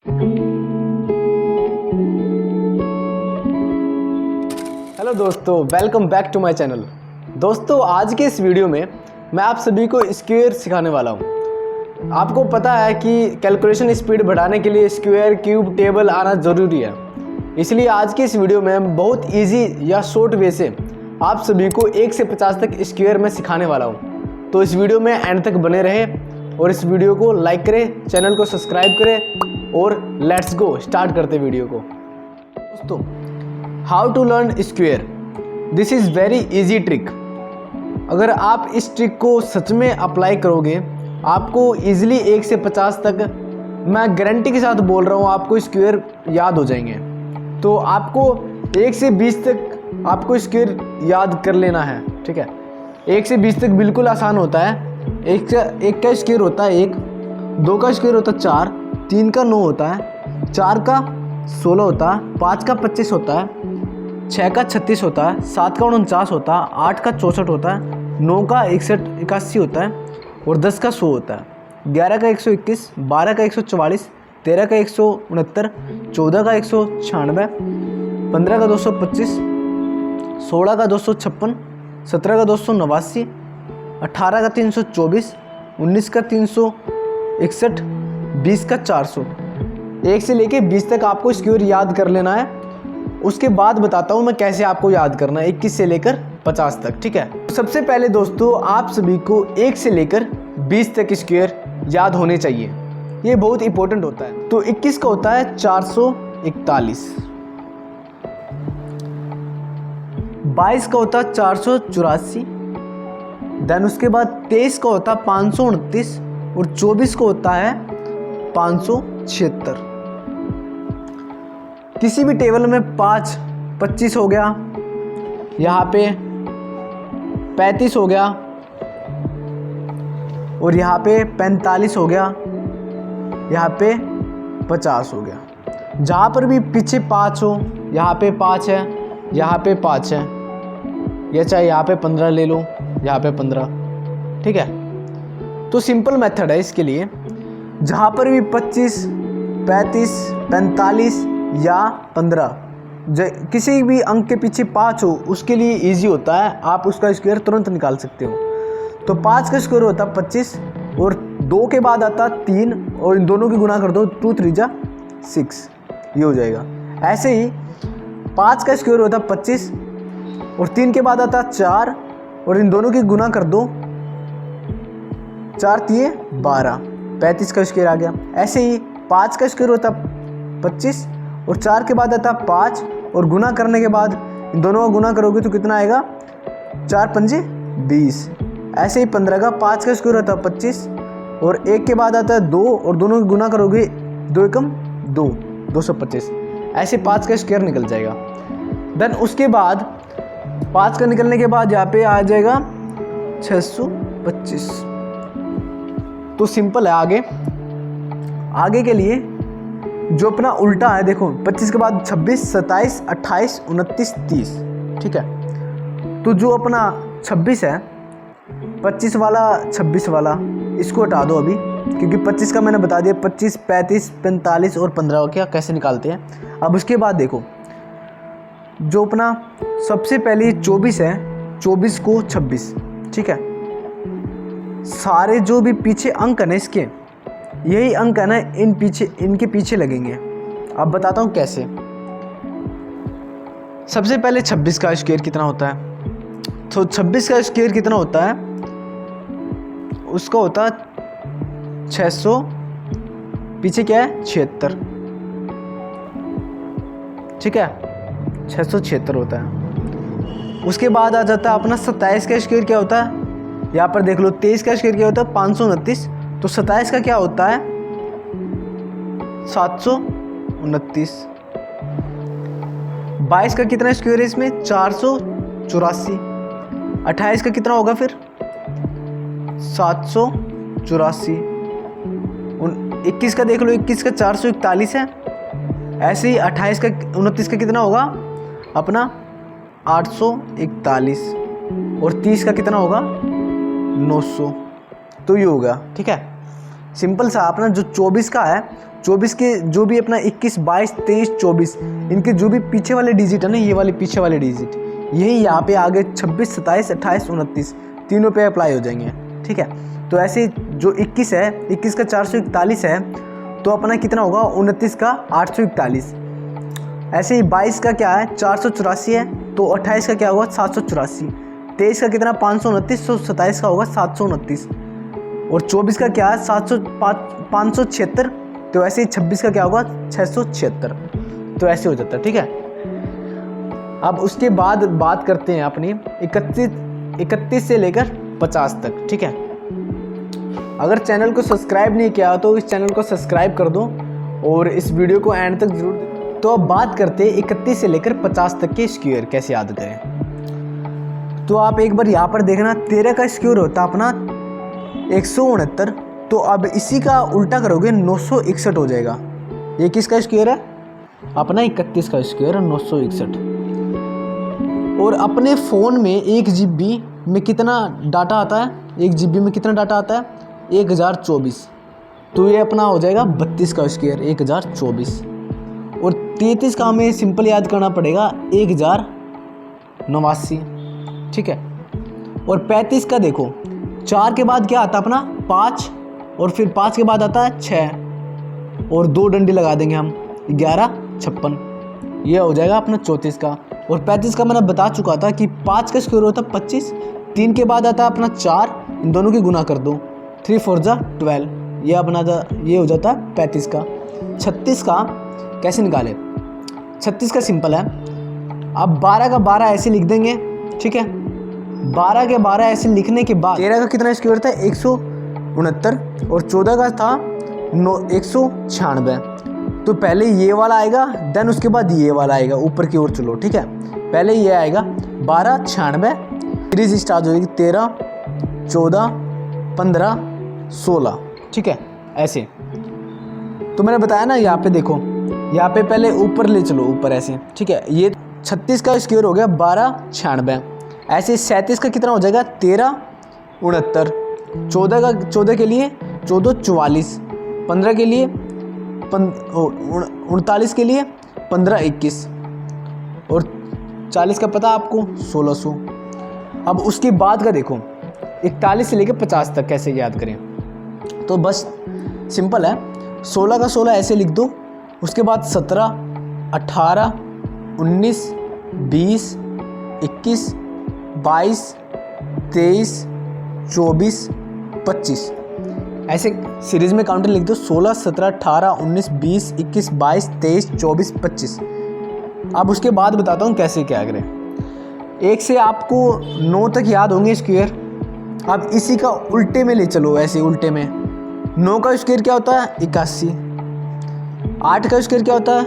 Hello दोस्तों, welcome back to my channel. दोस्तों, आज के इस वीडियो में मैं आप सभी को स्क्वायर सिखाने वाला हूँ। आपको पता है कि कैलकुलेशन स्पीड बढ़ाने के लिए स्क्वायर, क्यूब, टेबल आना ज़रूरी है। इसलिए आज के इस वीडियो में बहुत इजी या शॉर्ट वे से आप सभी को 1 से 50 तक स्क्वायर में सिखाने वाला हूँ। तो इस वीडियो में एंड तक बने रहे और इस वीडियो को लाइक करें, चैनल को सब्सक्राइब करें और लेट्स गो स्टार्ट करते वीडियो को। दोस्तों, how to learn square, this is very easy trick. अगर आप इस ट्रिक को सच में अप्लाई करोगे, आपको इजीली 1 से 50 तक, मैं गारंटी के साथ बोल रहा हूँ, आपको स्क्वायर याद हो जाएंगे। तो आपको 1 से 20 तक आपको स्क्वायर याद कर लेना है, ठीक है। 1 से 20 तक बिल्कुल आसान होता है। एक का स्क्वायर होता है 1, 2 का स्क्वायर होता है 4, 3 का 9 होता है, 4 का 16 होता है, 5 का 25 होता है, 6 का 36 होता है, 7 का 49 होता है, 8 का 64 होता है, 9 का 81 होता है और 10 का 100 होता है, 11 का 121, 12 का 144, 13 का 169, 14 का 196, 15 का 225, 16 का 256, 17 का 289, 18 का 324, 19 का 361, 20 का 400। 1 से लेके 20 तक आपको स्क्वायर याद कर लेना है। उसके बाद बताता हूँ मैं कैसे आपको याद करना है 21 से लेकर 50 तक, ठीक है। सबसे पहले दोस्तों, आप सभी को 1 से लेकर 20 तक स्क्वायर याद होने चाहिए, ये बहुत इंपॉर्टेंट होता है। तो 21 का होता है 441, 22 का होता है 484, देन उसके बाद 23 का होता है 529 और 24 का होता है 576। किसी भी टेबल में 5, 25 हो गया, यहाँ पे 35 हो गया और यहाँ पे 45 हो गया, यहाँ पे 50 हो गया। जहाँ पर भी पीछे 5 हो, यहाँ पे 5 है, यहाँ पे 5 है, या चाहे यहाँ पे 15 ले लो, यहाँ पे 15, ठीक है। तो सिंपल मेथड है इसके लिए। जहाँ पर भी 25, 35, 45 या 15 किसी भी अंक के पीछे 5 हो, उसके लिए इजी होता है, आप उसका स्क्वायर तुरंत निकाल सकते हो। तो 5 का स्क्वायर होता है 25 और 2 के बाद आता है 3 और इन दोनों की गुना कर दो, 2 3 जा 6, ये हो जाएगा। ऐसे ही 5 का स्क्वायर होता है 25 और 3 के बाद आता है 4 और इन दोनों की गुना कर दो, 4 3 12, 35 का स्क्वायर आ गया। ऐसे ही 5 का स्क्वायर होता है 25 और 4 के बाद आता है 5 और गुना करने के बाद इन दोनों का गुना करोगे तो कितना आएगा, 4 पंजे 20। ऐसे ही 15 का 5 का स्क्वायर होता है 25 और 1 के बाद आता है 2 और दोनों की गुना करोगे 2 एकम 2, 225। ऐसे 5 का स्क्वायर निकल जाएगा। देन उसके बाद 5 का निकलने के बाद यहाँ पे आ जाएगा 625। तो सिंपल है। आगे के लिए जो अपना उल्टा है, देखो 25 के बाद 26, 27, 28, 29, 30, ठीक है। तो जो अपना 26 है, 25 वाला 26 वाला, इसको हटा दो अभी, क्योंकि 25 का मैंने बता दिया 25, 35, 45 और 15 क्या कैसे निकालते हैं। अब उसके बाद देखो, जो अपना सबसे पहले 24 है, 24 को 26, ठीक है। सारे जो भी पीछे अंक है ना, इसके यही अंक है ना, इनके पीछे लगेंगे। अब बताता हूँ कैसे। सबसे पहले 26 का स्क्वायर कितना होता है, तो 26 का स्क्वायर कितना होता है, उसका होता है 600, पीछे क्या है 76, ठीक है, 676 होता है। उसके बाद आ जाता है अपना 27 का स्क्वायर क्या होता है, यहाँ पर देख लो। 23 का स्क्वायर क्या होता है 529, तो 27 का क्या होता है 729। 22 का कितना स्क्वायर है इसमें 484। 28 का कितना होगा फिर 784। 21 का देख लो, 21 का 441 है। ऐसे ही 28 का 29 का कितना होगा अपना 841 और 30 का कितना होगा 900। तो ये होगा, ठीक है। सिंपल सा अपना जो 24 का है 24 के जो भी अपना 21, 22, 23, 24 इनके जो भी पीछे वाले डिजिट है ना, ये वाले पीछे वाले डिजिट यही यहाँ पे आगे 26, 27, 28, 29 तीनों पे अप्लाई हो जाएंगे। ठीक है, तो ऐसे जो 21 है, 21 का 441 है तो अपना कितना होगा 29 का 841। ऐसे ही 22 का क्या है 484 है तो 28 का क्या होगा 784। 23 का कितना 529 तो 27 का होगा 729। और 24 का क्या है 576 तो ऐसे ही 26 का क्या होगा 676। तो ऐसे हो जाता है। ठीक है, अब उसके बाद बात करते हैं अपनी 31 से लेकर 50 तक। ठीक है, अगर चैनल को सब्सक्राइब नहीं किया तो इस चैनल को सब्सक्राइब कर दो और इस वीडियो को एंड तक जरूर देखो। तो अब बात करते हैं 31 से लेकर 50 तक के स्क्वायर कैसे याद करें। तो आप एक बार यहाँ पर देखना 13 का स्क्वायर होता अपना 169, तो अब इसी का उल्टा करोगे 961 हो जाएगा। ये किसका स्क्वायर है अपना 31 का स्क्वायर 961। और अपने फ़ोन में 1 GB में कितना डाटा आता है, 1 GB में कितना डाटा आता है 1024, तो ये अपना हो जाएगा 32 का स्क्वायर 1024। और 33 का हमें सिंपल याद करना पड़ेगा 1089। ठीक है, और 35 का देखो 4 के बाद क्या आता है अपना 5 और फिर 5 के बाद आता है 6 और 2 डंडे लगा देंगे हम 11 56, ये हो जाएगा अपना 34 का। और 35 का मैंने बता चुका था कि 5 का स्क्वायर होता है 25, 3 के बाद आता है अपना 4, इन दोनों की गुना कर दो 3 4 जा 12, ये अपना ये हो जाता है 35 का। 36 का कैसे निकाले, 36 का सिंपल है, अब 12 का 12 ऐसे लिख देंगे। ठीक है, 12 के 12 ऐसे लिखने के बाद 13 का कितना स्क्वायर था 169 और 14 का था 196। तो पहले ये वाला आएगा देन उसके बाद ये वाला आएगा ऊपर की ओर। चलो ठीक है, पहले ये आएगा 1296, सीरीज स्टार्ट हो जाएगी 13 14 15 16। ठीक है, ऐसे तो मैंने बताया ना, यहाँ पे देखो, यहाँ पे पहले ऊपर ले चलो ऊपर ऐसे। ठीक है, ये 36 का स्क्वायर हो गया 1296। ऐसे 37 का कितना हो जाएगा 1369, 14 के लिए 1444, 15 के लिए 39 के लिए 1521 और 40 का पता आपको 1600। अब उसके बाद का देखो 41 से लेकर 50 तक कैसे याद करें, तो बस सिंपल है, 16 का 16 ऐसे लिख दो, उसके बाद 17 18 19 20 21 22 23 24 25 ऐसे सीरीज में काउंटर लिख दो 16 17 18 19 20 21 22 23 24 25। अब उसके बाद बताता हूँ कैसे क्या करें। 1 से आपको 9 तक याद होंगे स्क्वायर, अब इसी का उल्टे में ले चलो, ऐसे उल्टे में 9 का स्क्वायर क्या होता है 81, 8 का स्क्वायर क्या होता है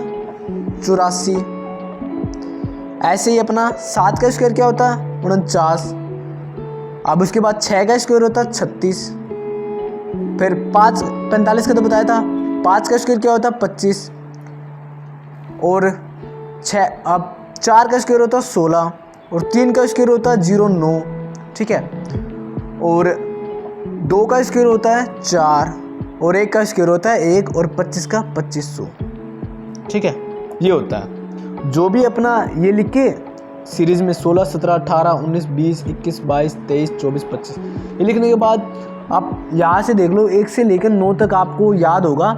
84, ऐसे ही अपना 7 का स्क्वायर क्या होता है 49, अब उसके बाद 6 का स्क्वायर होता है 36, फिर 45 का तो बताया था, 5 का स्क्वायर क्या होता है 25 और 4 का स्क्वायर होता है 16 और 3 का स्क्वायर होता है 09। ठीक है, और 2 का स्क्वायर होता है 4 और 1 का स्क्वायर होता है 1 और 25 का 2500। ठीक है, ये होता है जो भी अपना ये लिख के सीरीज में 16 17 18 19 20 21 22 23 24 25 ये लिखने के बाद आप यहाँ से देख लो 1 से लेकर 9 तक आपको याद होगा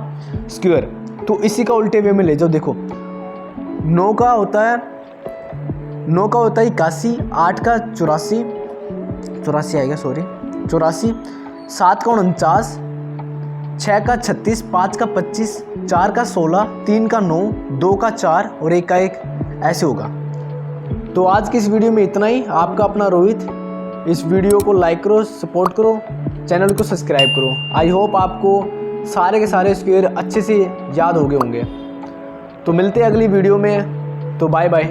स्क्वायर, तो इसी का उल्टे वे में ले जाओ। देखो 9 का होता है 81, 8 का 84 आएगा सॉरी 84, 7 का 49, 6 का 36, 5 का 25, 4 का 16, 3 का 9, 2 का 4 और 1 का 1 ऐसे होगा। तो आज की इस वीडियो में इतना ही। आपका अपना रोहित, इस वीडियो को लाइक करो, सपोर्ट करो, चैनल को सब्सक्राइब करो। आई होप आपको सारे के सारे स्क्वायर अच्छे से याद हो गए होंगे। तो मिलते हैं अगली वीडियो में, तो बाय बाय।